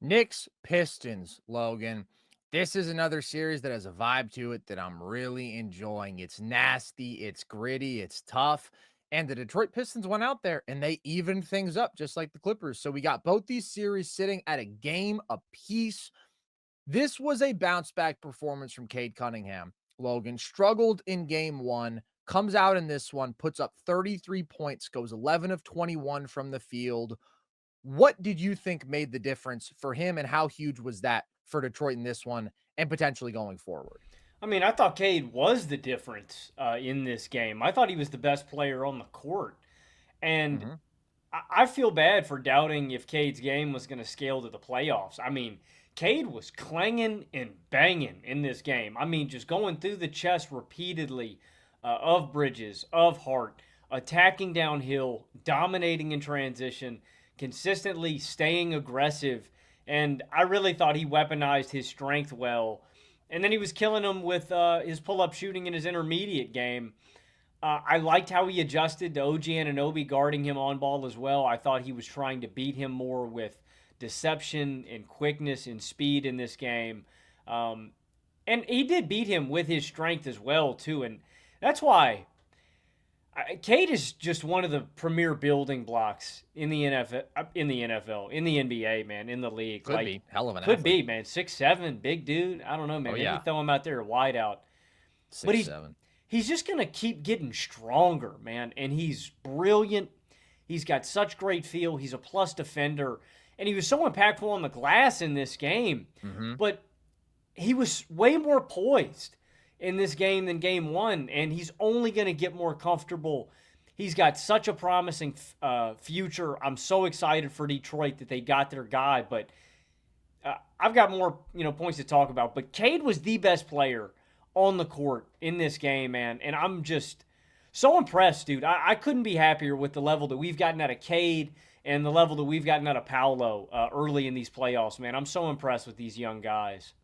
Knicks-Pistons, Logan. This is another series that has a vibe to it that I'm really enjoying. It's nasty, it's gritty, it's tough. And the Detroit Pistons went out there and they evened things up just like the Clippers. So we got both these series sitting at a game apiece. This was a bounce back performance from Cade Cunningham. Logan struggled in game one, comes out in this one, puts up 33 points, goes 11 of 21 from the field. What did you think made the difference for him, and how huge was that for Detroit in this one and potentially going forward? I mean, I thought Cade was the difference in this game. I thought he was the best player on the court. And Mhm. I feel bad for doubting if Cade's game was going to scale to the playoffs. I mean, Cade was clanging and banging in this game. I mean, just going through the chest repeatedly of Bridges, of Hart, attacking downhill, dominating in transition, consistently staying aggressive. And I really thought he weaponized his strength well. And then he was killing them with his pull up shooting in his intermediate game. I liked how he adjusted to OG Anunoby guarding him on ball as well. I thought he was trying to beat him more with deception and quickness and speed in this game. And he did beat him with his strength as well, too. And that's why Cade is just one of the premier building blocks in the NFL, in the NBA, man, in the league. Could Like, be. Hell of an could be, athlete. man. 6'7", big dude. I don't know, Oh, man. Maybe yeah. throw him out there wide out. But Six seven. he's just gonna keep getting stronger, man. And he's brilliant. He's got such great feel. He's a plus defender, and he was so impactful on the glass in this game. Mhm. But he was way more poised in this game than game one, and he's only going to get more comfortable. He's got such a promising future. I'm so excited for Detroit that they got their guy, but I've got more points to talk about. But Cade was the best player on the court in this game, man, and I'm just so impressed, dude. I couldn't be happier with the level that we've gotten out of Cade and the level that we've gotten out of Paolo early in these playoffs, man. I'm so impressed with these young guys.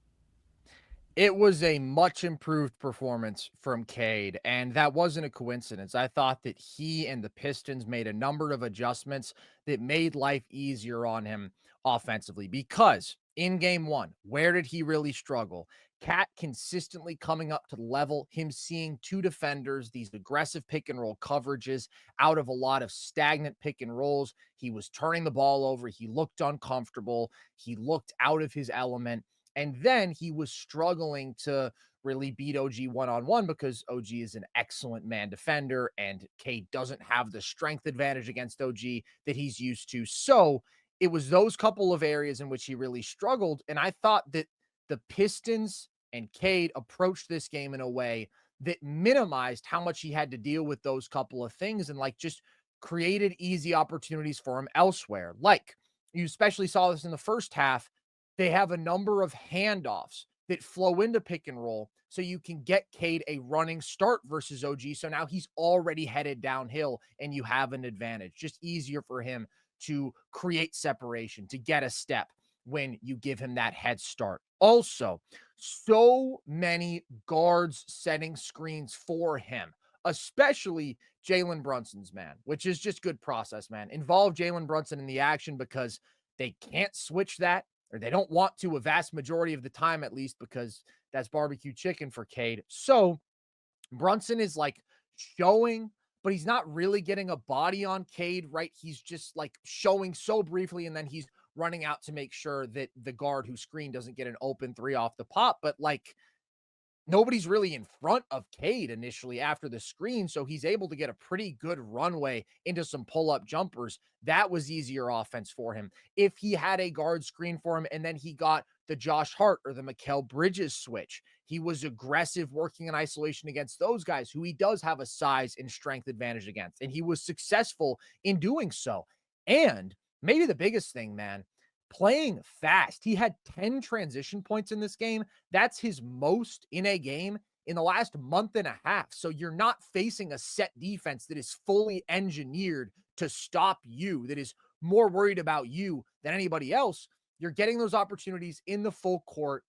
It was a much improved performance from Cade, and that wasn't a coincidence. I thought that he and the Pistons made a number of adjustments that made life easier on him offensively because in game one, where did he really struggle? Cat consistently coming up to the level, him seeing two defenders, these aggressive pick and roll coverages out of a lot of stagnant pick and rolls. He was turning the ball over. He looked uncomfortable. He looked out of his element. And then he was struggling to really beat OG one on one because OG is an excellent man defender and Cade doesn't have the strength advantage against OG that he's used to. So it was those couple of areas in which he really struggled. And I thought that the Pistons and Cade approached this game in a way that minimized how much he had to deal with those couple of things and like just created easy opportunities for him elsewhere. Like you especially saw this in the first half, they have a number of handoffs that flow into pick and roll so you can get Cade a running start versus OG. So now he's already headed downhill and you have an advantage. Just easier for him to create separation, to get a step when you give him that head start. Also, so many guards setting screens for him, especially Jalen Brunson's man, which is just good process, man. Involve Jalen Brunson in the action because they can't switch that or they don't want to a vast majority of the time, at least, because that's barbecue chicken for Cade. So Brunson is like showing, but he's not really getting a body on Cade, right? He's just like showing so briefly, and then he's running out to make sure that the guard who screened doesn't get an open three off the pop. But like nobody's really in front of Cade initially after the screen, so he's able to get a pretty good runway into some pull-up jumpers. That was easier offense for him. If he had a guard screen for him and then he got the Josh Hart or the Mikal Bridges switch, he was aggressive working in isolation against those guys who he does have a size and strength advantage against, and he was successful in doing so. And maybe the biggest thing, man, playing fast. He had 10 transition points in this game. That's his most in a game in the last month and a half. So you're not facing a set defense that is fully engineered to stop you, that is more worried about you than anybody else. You're getting those opportunities in the full court,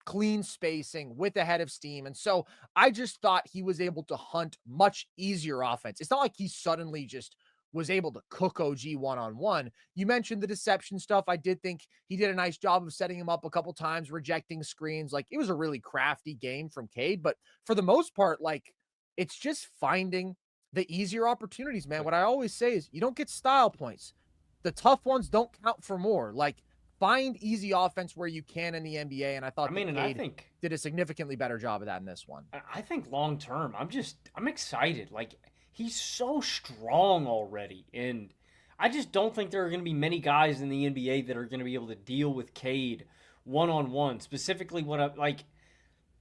clean spacing with a head of steam. And so I just thought he was able to hunt much easier offense. It's not like he suddenly just was able to cook OG one-on-one. You mentioned the deception stuff. I did think he did a nice job of setting him up a couple times, rejecting screens. Like, it was a really crafty game from Cade, but for the most part, like, it's just finding the easier opportunities, man. What I always say is you don't get style points. The tough ones don't count for more. Like, find easy offense where you can in the NBA, and I I thought that mean, and Cade did a significantly better job of that in this one. I think long term, I'm excited. Like, he's so strong already, and I just don't think there are going to be many guys in the NBA that are going to be able to deal with Cade one on one. Specifically, what I like,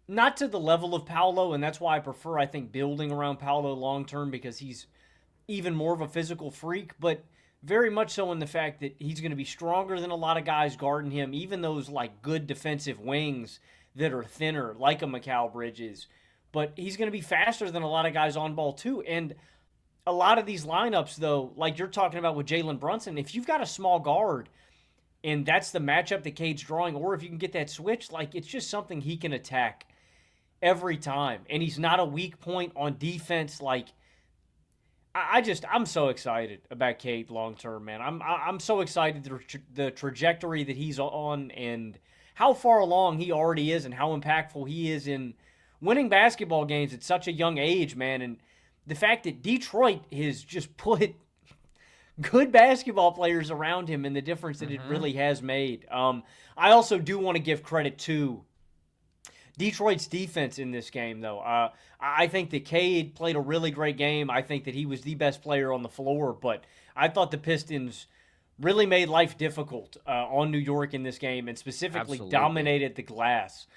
not to the level of Paolo, and that's why I prefer, I think, building around Paolo long term because he's even more of a physical freak, but very much so in the fact that he's going to be stronger than a lot of guys guarding him, even those like good defensive wings that are thinner, like a Mikal Bridges. But he's going to be faster than a lot of guys on ball too. And a lot of these lineups, though, like you're talking about with Jalen Brunson, if you've got a small guard and that's the matchup that Cade's drawing, or if you can get that switch, like it's just something he can attack every time. And he's not a weak point on defense. Like I'm so excited about Cade long term, man. I'm so excited the trajectory that he's on and how far along he already is and how impactful he is in winning basketball games at such a young age, man. And the fact that Detroit has just put good basketball players around him and the difference that it really has made. I also do want to give credit to Detroit's defense in this game, though. I think that Cade played a really great game. I think that he was the best player on the floor, but I thought the Pistons really made life difficult on New York in this game and specifically Absolutely. dominated the glass.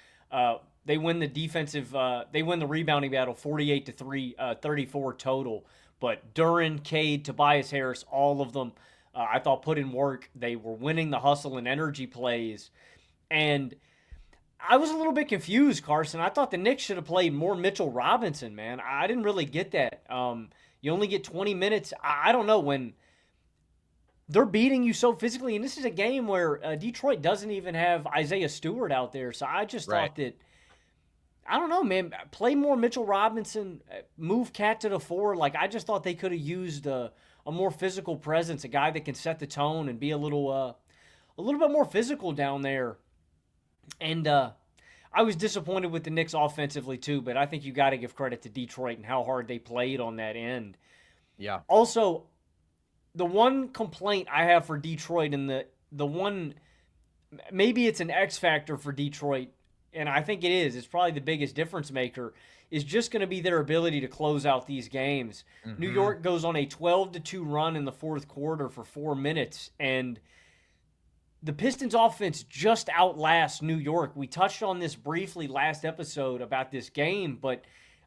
They win the rebounding battle 48 to 34 total. But Duran, Cade, Tobias Harris, all of them, I thought put in work. They were winning the hustle and energy plays. And I was a little bit confused, Carson. I thought the Knicks should have played more Mitchell Robinson, man. I didn't really get that. You only get 20 minutes. I don't know when they're beating you so physically. And this is a game where Detroit doesn't even have Isaiah Stewart out there. So I just Right. thought that, I don't know, man. Play more Mitchell Robinson, move Cat to the four. Like, I just thought they could have used a more physical presence, a guy that can set the tone and be a little bit more physical down there. And I was disappointed with the Knicks offensively too, but I think you got to give credit to Detroit and how hard they played on that end. Yeah. Also, the one complaint I have for Detroit and the one maybe it's an X factor for Detroit, and I think it is. It's probably the biggest difference maker. Is just going to be their ability to close out these games. New Mhm. York goes on a 12-2 run in the fourth quarter for 4 minutes, and the Pistons offense just outlasts New York. We touched on this briefly last episode about this game, but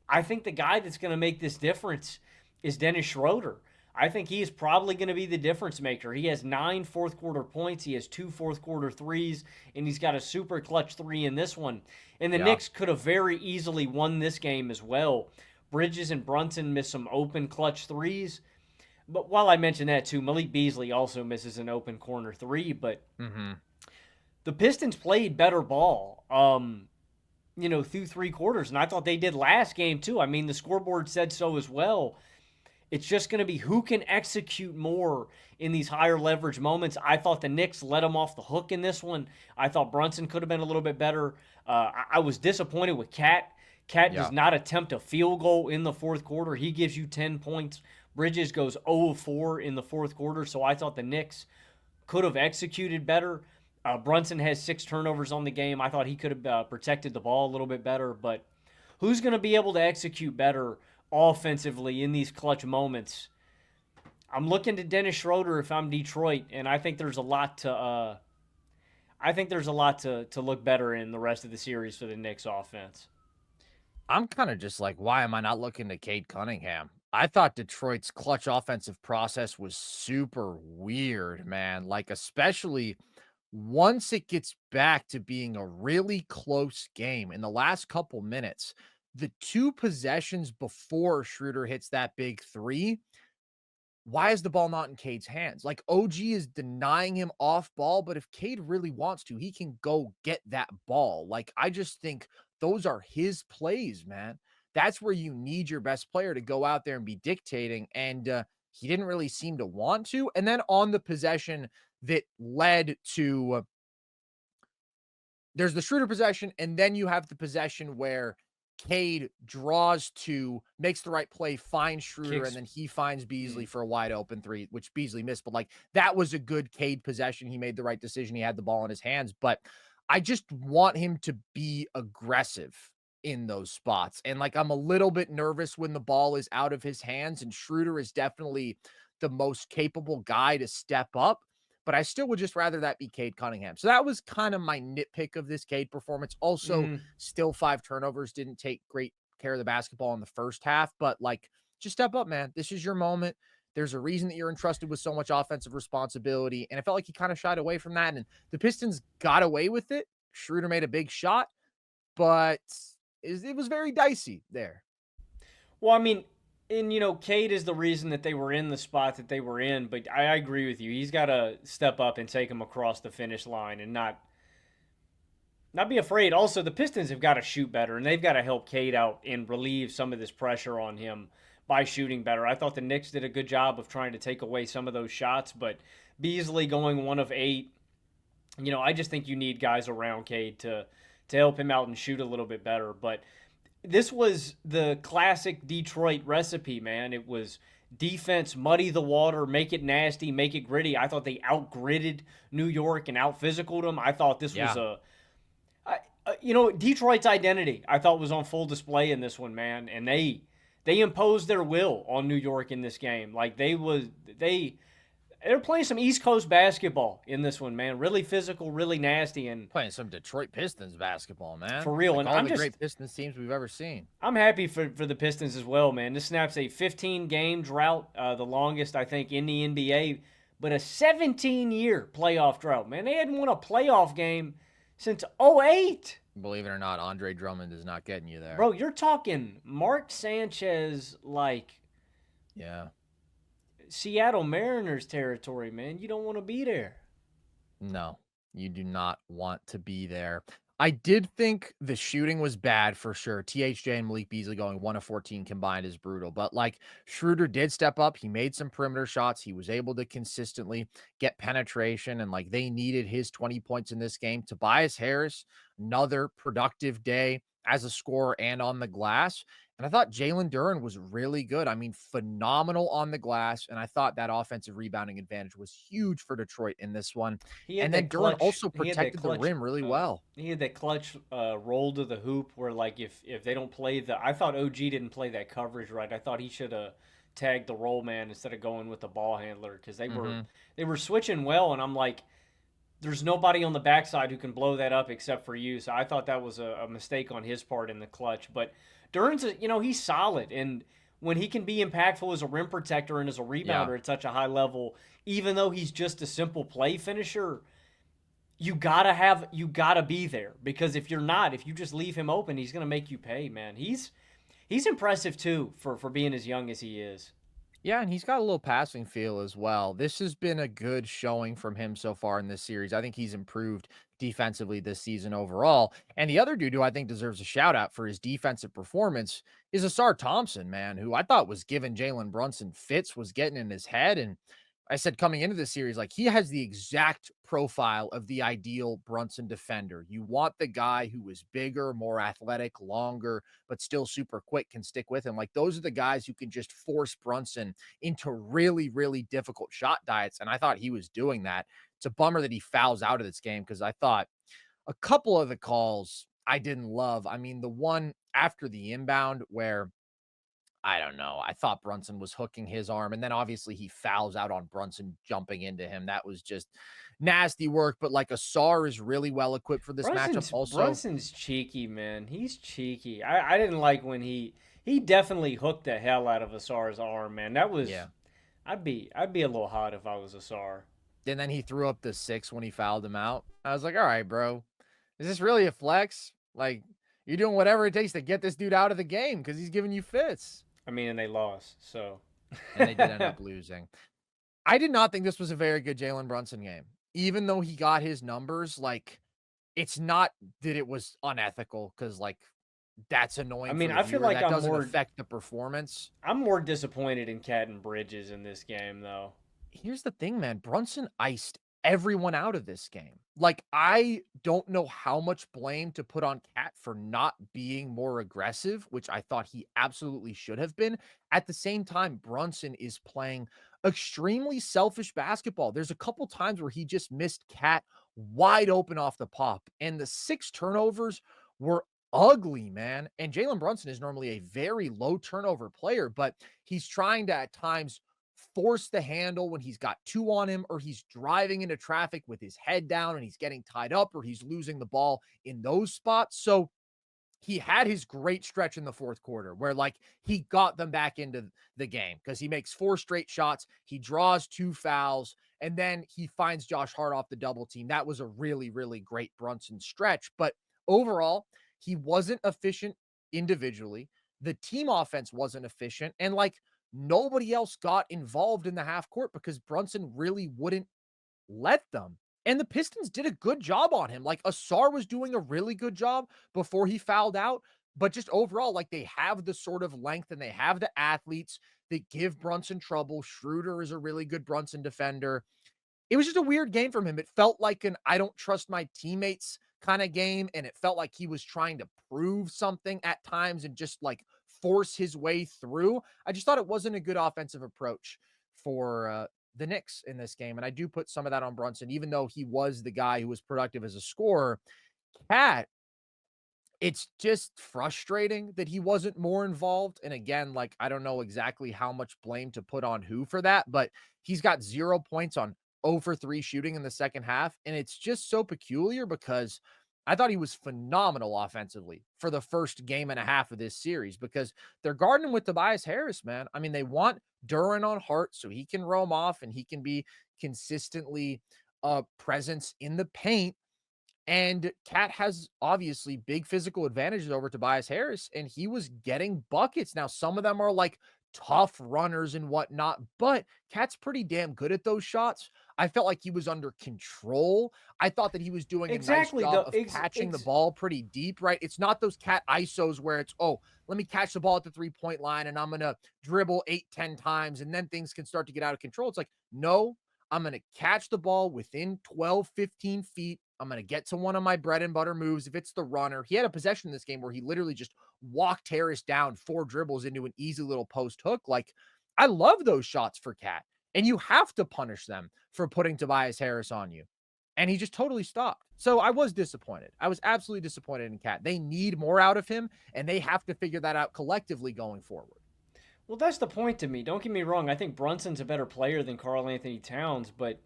I think the guy that's going to make this difference is Dennis Schroeder. I think he is probably going to be the difference maker. He has 9 fourth quarter points, he has 2 fourth quarter threes, and he's got a super clutch 3 in this one. And the Yeah. Knicks could have very easily won this game as well. Bridges and Brunson missed some open clutch threes. But while I mention that too, Malik Beasley also misses an open corner 3, but Mhm. the Pistons played better ball, through 3 quarters. And I thought they did last game too. I mean, the scoreboard said so as well. It's just going to be who can execute more in these higher leverage moments. I thought the Knicks let them off the hook in this one. I thought Brunson could have been a little bit better. I was disappointed with Cat. Cat does Yeah. not attempt a field goal in the fourth quarter. He gives you 10 points. Bridges goes 0 of 4 in the fourth quarter. So I thought the Knicks could have executed better. Brunson has 6 turnovers on the game. I thought he could have protected the ball a little bit better. But who's going to be able to execute better offensively in these clutch moments? I'm looking to Dennis Schroeder if I'm Detroit, and I think there's a lot to look better in the rest of the series for the Knicks offense. I'm kind of just like, why am I not looking to Cade Cunningham? I thought Detroit's clutch offensive process was super weird, man. Like, especially once it gets back to being a really close game in the last couple minutes, the 2 possessions before Schroeder hits that big 3, why is the ball not in Cade's hands? Like, OG is denying him off ball, but if Cade really wants to, he can go get that ball. Like, I just think those are his plays, man. That's where you need your best player to go out there and be dictating. And he didn't really seem to want to. And then on the possession that led to there's the Schroeder possession, and then you have the possession where Cade draws to, makes the right play, finds Schroeder, and Kicks. then he finds Mm. Beasley for a wide open three, which Beasley missed. But like that was a good Cade possession. He made the right decision. He had the ball in his hands. But I just want him to be aggressive in those spots. And like I'm a little bit nervous when the ball is out of his hands, and Schroeder is definitely the most capable guy to step up, but I still would just rather that be Cade Cunningham. So that was kind of my nitpick of this Cade performance. Also, Mm. still 5 turnovers, didn't take great care of the basketball in the first half, but like just step up, man. This is your moment. There's a reason that you're entrusted with so much offensive responsibility. And it felt like he kind of shied away from that. And the Pistons got away with it. Schroeder made a big shot, but it was very dicey there. Well, I mean, and Cade is the reason that they were in the spot that they were in. But I agree with you. He's got to step up and take them across the finish line and not be afraid. Also, the Pistons have got to shoot better, and they've got to help Cade out and relieve some of this pressure on him by shooting better. I thought the Knicks did a good job of trying to take away some of those shots, but Beasley going 1 of 8. I just think you need guys around Cade to help him out and shoot a little bit better. But this was the classic Detroit recipe, man. It was defense, muddy the water, make it nasty, make it gritty. I thought they outgritted New York and out physicaled them. I thought this was Yeah. Detroit's identity. I thought was on full display in this one, man. And they imposed their will on New York in this game. Like they're playing some East Coast basketball in this one, man. Really physical, really nasty, and Playing some Detroit Pistons basketball, man. for real. Like And all the great Pistons teams we've ever seen. I'm happy for the Pistons as well, man. This snaps a 15 game drought, the longest I think in the NBA, but a 17-year playoff drought, man. They hadn't won a playoff game since '08. Believe it or not, Andre Drummond is not getting you there. Bro, you're talking Mark Sanchez like Yeah. Seattle Mariners territory, man. You don't want to be there. No, you do not want to be there. I did think the shooting was bad for sure. THJ and Malik Beasley going 1 of 14 combined is brutal. But like Schroeder did step up. He made some perimeter shots. He was able to consistently get penetration. And like they needed his 20 points in this game. Tobias Harris, another productive day as a scorer and on the glass. And I thought Jalen Duren was really good. I mean, phenomenal on the glass. And I thought that offensive rebounding advantage was huge for Detroit in this one. He had And then that Duren clutch. also He had that protected the clutch. rim really well. He had that clutch roll to the hoop where, like, if they don't play I thought OG didn't play that coverage right. I thought he should have tagged the roll man instead of going with the ball handler because Mhm. they were switching well, and I'm like, there's nobody on the backside who can blow that up except for you. So I thought that was a mistake on his part in the clutch. But Duran's, he's solid, and when he can be impactful as a rim protector and as a Yeah. rebounder at such a high level, even though he's just a simple play finisher, you gotta be there because if you just leave him open, he's gonna make you pay, man. He's impressive too for being as young as he is. Yeah, and he's got a little passing feel as well. This has been a good showing from him so far in this series. I think he's improved defensively this season overall. And the other dude who I think deserves a shout out for his defensive performance is Asar Thompson, man, who I thought was giving Jalen Brunson fits, was getting in his head. And I said coming into this series, like he has the exact profile of the ideal Brunson defender. You want the guy who is bigger, more athletic, longer, but still super quick, can stick with him. Like those are the guys who can just force Brunson into really, really difficult shot diets. And I thought he was doing that. It's a bummer that he fouls out of this game because I thought a couple of the calls I didn't love. I mean, the one after the inbound where I don't know. I thought Brunson was hooking his arm, and then obviously he fouls out on Brunson jumping into him. That was just nasty work. But like Asar is really well equipped for this matchup. Also, Brunson's cheeky, man. He's cheeky. I didn't like when he definitely hooked the hell out of Asar's arm, man. That was yeah. I'd be a little hot if I was Asar. And then he threw up the 6 when he fouled him out. I was like, all right, bro, is this really a flex? Like, you're doing whatever it takes to get this dude out of the game because he's giving you fits. I mean, and they lost, so And they did end up losing. I did not think this was a very good Jalen Brunson game. Even though he got his numbers, like, it's not that it was unethical because, like, That's I annoying for mean, the I feel viewer. like That doesn't affect the performance. I'm more disappointed in Cat and Bridges in this game though. Here's the thing, man. Brunson iced everyone out of this game. Like, I don't know how much blame to put on Cat for not being more aggressive, which I thought he absolutely should have been. At the same time, Brunson is playing extremely selfish basketball. There's a couple times where he just missed Cat wide open off the pop, and the 6 turnovers were ugly, man. And Jalen Brunson is normally a very low turnover player, but he's trying to at times force the handle when he's got two on him, or he's driving into traffic with his head down and he's getting tied up, or he's losing the ball in those spots. So he had his great stretch in the fourth quarter where like he got them back into the game because he makes 4 straight shots, he draws 2 fouls, and then he finds Josh Hart off the double team. That was a really, really great Brunson stretch. But overall, he wasn't efficient individually. The team offense wasn't efficient. And like nobody else got involved in the half court because Brunson really wouldn't let them. And the Pistons did a good job on him. Like Asar was doing a really good job before he fouled out, but just overall, like they have the sort of length and they have the athletes that give Brunson trouble. Schroeder is a really good Brunson defender. It was just a weird game from him. It felt like an I don't trust my teammates kind of game. And it felt like he was trying to prove something at times and just like force his way through. I just thought it wasn't a good offensive approach for the Knicks in this game. And I do put some of that on Brunson, even though he was the guy who was productive as a scorer. Cat, it's just frustrating that he wasn't more involved, and again, like, I don't know exactly how much blame to put on who for that, but he's got 0 points on 0 for 3 shooting in the second half, and it's just so peculiar because I thought he was phenomenal offensively for the first game and a half of this series because they're guarding him with Tobias Harris, man. I mean, they want Duran on Hart so he can roam off and he can be consistently a presence in the paint, and Cat has obviously big physical advantages over Tobias Harris, and he was getting buckets. Now, some of them are like tough runners and whatnot, but Cat's pretty damn good at those shots. I felt like he was under control. I thought that he was doing a nice Exactly job though. of catching the ball pretty deep, right? It's not those Cat ISOs where it's, oh, let me catch the ball at the 3 point line and I'm going to dribble 8, 10 times and then things can start to get out of control. It's like, no, I'm going to catch the ball within 12, 15 feet. I'm going to get to one of my bread and butter moves. If it's the runner, he had a possession in this game where he literally just walked Harris down 4 dribbles into an easy little post hook. Like, I love those shots for Cat. And you have to punish them for putting Tobias Harris on you. And he just totally stopped. So I was disappointed. I was absolutely disappointed in Cat. They need more out of him, and they have to figure that out collectively going forward. Well, that's the point to me. Don't get me wrong. I think Brunson's a better player than Karl Anthony Towns, but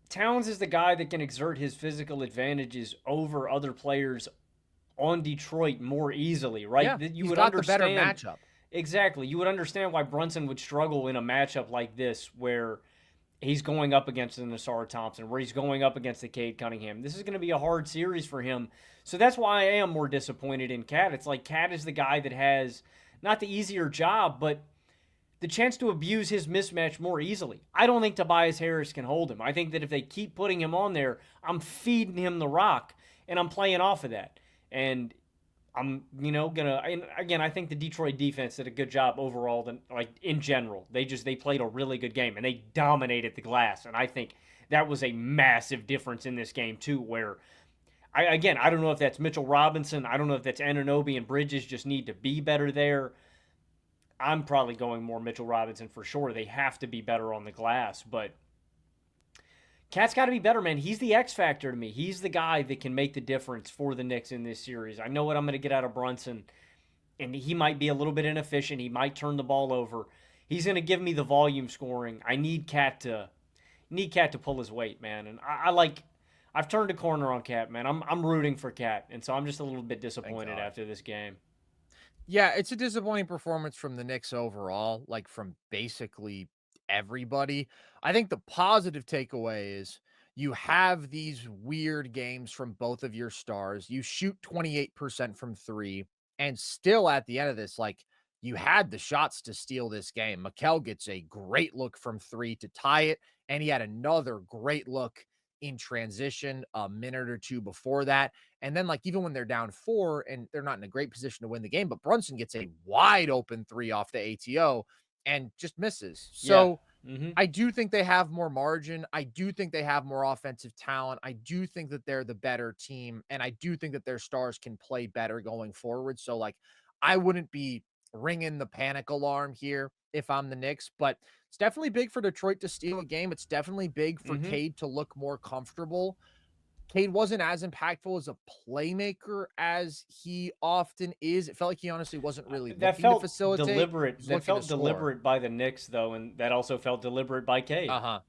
Towns is the guy that can exert his physical advantages over other players on Detroit more easily, right? Yeah, That you he's would got the better understand matchup. exactly. You would understand why Brunson would struggle in a matchup like this where he's going up against the Nassar Thompson, where he's going up against the Cade Cunningham. This is going to be a hard series for him. So that's why I am more disappointed in Cat. It's like Cat is the guy that has not the easier job, but the chance to abuse his mismatch more easily. I don't think Tobias Harris can hold him. I think that if they keep putting him on there, I'm feeding him the rock and I'm playing off of that. And I'm, gonna. And again, I think the Detroit defense did a good job overall. Than like in general, they played a really good game and they dominated the glass. And I think that was a massive difference in this game too. Where I don't know if that's Mitchell Robinson. I don't know if that's Anunoby and Bridges just need to be better there. I'm probably going more Mitchell Robinson for sure. They have to be better on the glass, but Cat's got to be better, man. He's the X factor to me. He's the guy that can make the difference for the Knicks in this series. I know what I'm going to get out of Brunson, and he might be a little bit inefficient. He might turn the ball over. He's going to give me the volume scoring. I need Cat to pull his weight, man. And I've turned a corner on Cat, man. I'm rooting for Cat, and so I'm just a little bit Thank disappointed God. after this game. Yeah, it's a disappointing performance from the Knicks overall, like from basically everybody. I think the positive takeaway is you have these weird games from both of your stars. You shoot 28% from three, and still at the end of this, like you had the shots to steal this game. Mikel gets a great look from three to tie it, and he had another great look in transition a minute or two before that. And then, like, even when they're down 4 and they're not in a great position to win the game, but Brunson gets a wide open 3 off the ATO and just misses. Yeah. So Hmm. I do think they have more margin. I do think they have more offensive talent. I do think that they're the better team, and I do think that their stars can play better going forward. So, like, I wouldn't be ringing the panic alarm here if I'm the Knicks, but it's definitely big for Detroit to steal a game. It's definitely big for Hmm. Cade to look more comfortable. Cade wasn't as impactful as a playmaker as he often is. It felt like he honestly wasn't really That looking to felt facilitate. He deliberate. was That looking to felt score. deliberate by the Knicks, though, and that also felt deliberate by Cade. Uh-huh.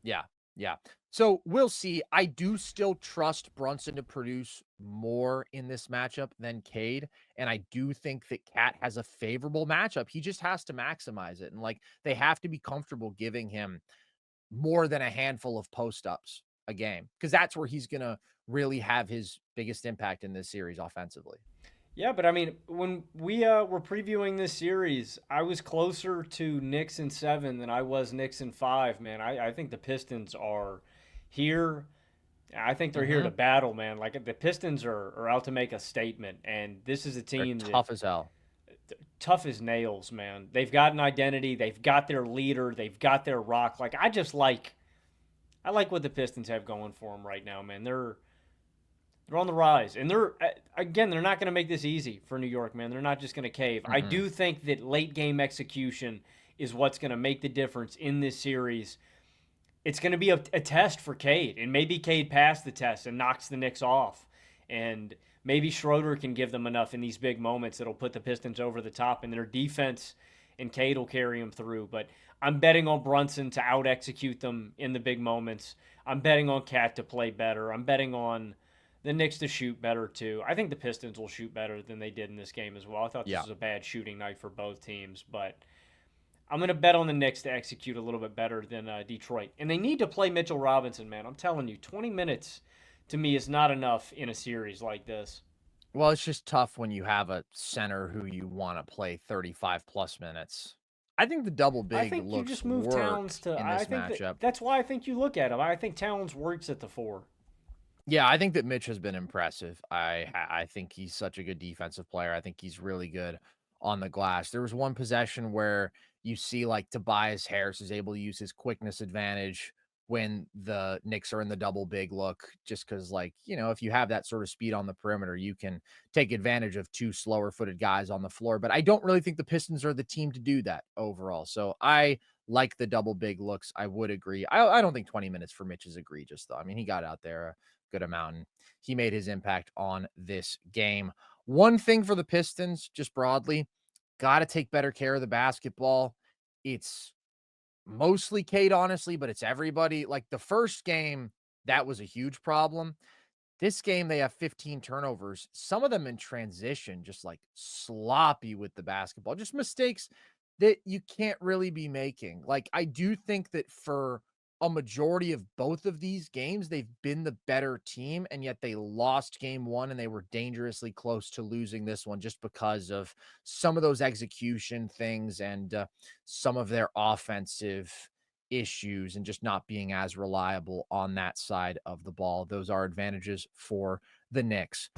Yeah, yeah. So we'll see. I do still trust Brunson to produce more in this matchup than Cade, and I do think that Cat has a favorable matchup. He just has to maximize it, and like they have to be comfortable giving him more than a handful of post ups a game because that's where he's gonna really have his biggest impact in this series offensively. Yeah, but I mean, when we were previewing this series, I was closer to Knicks in 7 than I was Knicks in 5, man. I think the Pistons are here. I think they're here to Hmm. battle, man. Like the Pistons are out to make a statement, and this is a They're team that tough as hell. tough as nails, man. They've got an identity, they've got their leader, they've got their rock. Like I like what the Pistons have going for them right now, man. They're on the rise, and they're again. They're not going to make this easy for New York, man. They're not just going to cave. I Mm-mm. do think that late game execution is what's going to make the difference in this series. It's going to be a test for Cade, and maybe Cade passed the test and knocks the Knicks off, and maybe Schroeder can give them enough in these big moments that'll put the Pistons over the top, and their defense and Cade will carry them through. But I'm betting on Brunson to out execute them in the big moments. I'm betting on Cat to play better. I'm betting on the Knicks to shoot better too. I think the Pistons will shoot better than they did in this game as well. I thought this Yeah. was a bad shooting night for both teams, but I'm going to bet on the Knicks to execute a little bit better than Detroit. And they need to play Mitchell Robinson, man. I'm telling you, 20 minutes to me is not enough in a series like this. Well, it's just tough when you have a center who you want to play 35 plus minutes. I think the double I big think you looks just move Towns work to. in I this think matchup. that's why I think you look at him. I think Towns works at the 4. Yeah, I think that Mitch has been impressive. I think he's such a good defensive player. I think he's really good on the glass. There was one possession where you see like Tobias Harris is able to use his quickness advantage when the Knicks are in the double big look, just because like, if you have that sort of speed on the perimeter, you can take advantage of two slower footed guys on the floor. But I don't really think the Pistons are the team to do that overall. So I like the double big looks. I would agree. I don't think 20 minutes for Mitch is egregious though. I mean, he got out there good amount. And he made his impact on this game. One thing for the Pistons, just broadly, got to take better care of the basketball. It's mostly Cade, honestly, but it's everybody. Like the first game, that was a huge problem. This game, they have 15 turnovers, some of them in transition, just like sloppy with the basketball, just mistakes that you can't really be making. Like, I do think that for a majority of both of these games, they've been the better team, and yet they lost game one and they were dangerously close to losing this one just because of some of those execution things and some of their offensive issues and just not being as reliable on that side of the ball. Those are advantages for the Knicks.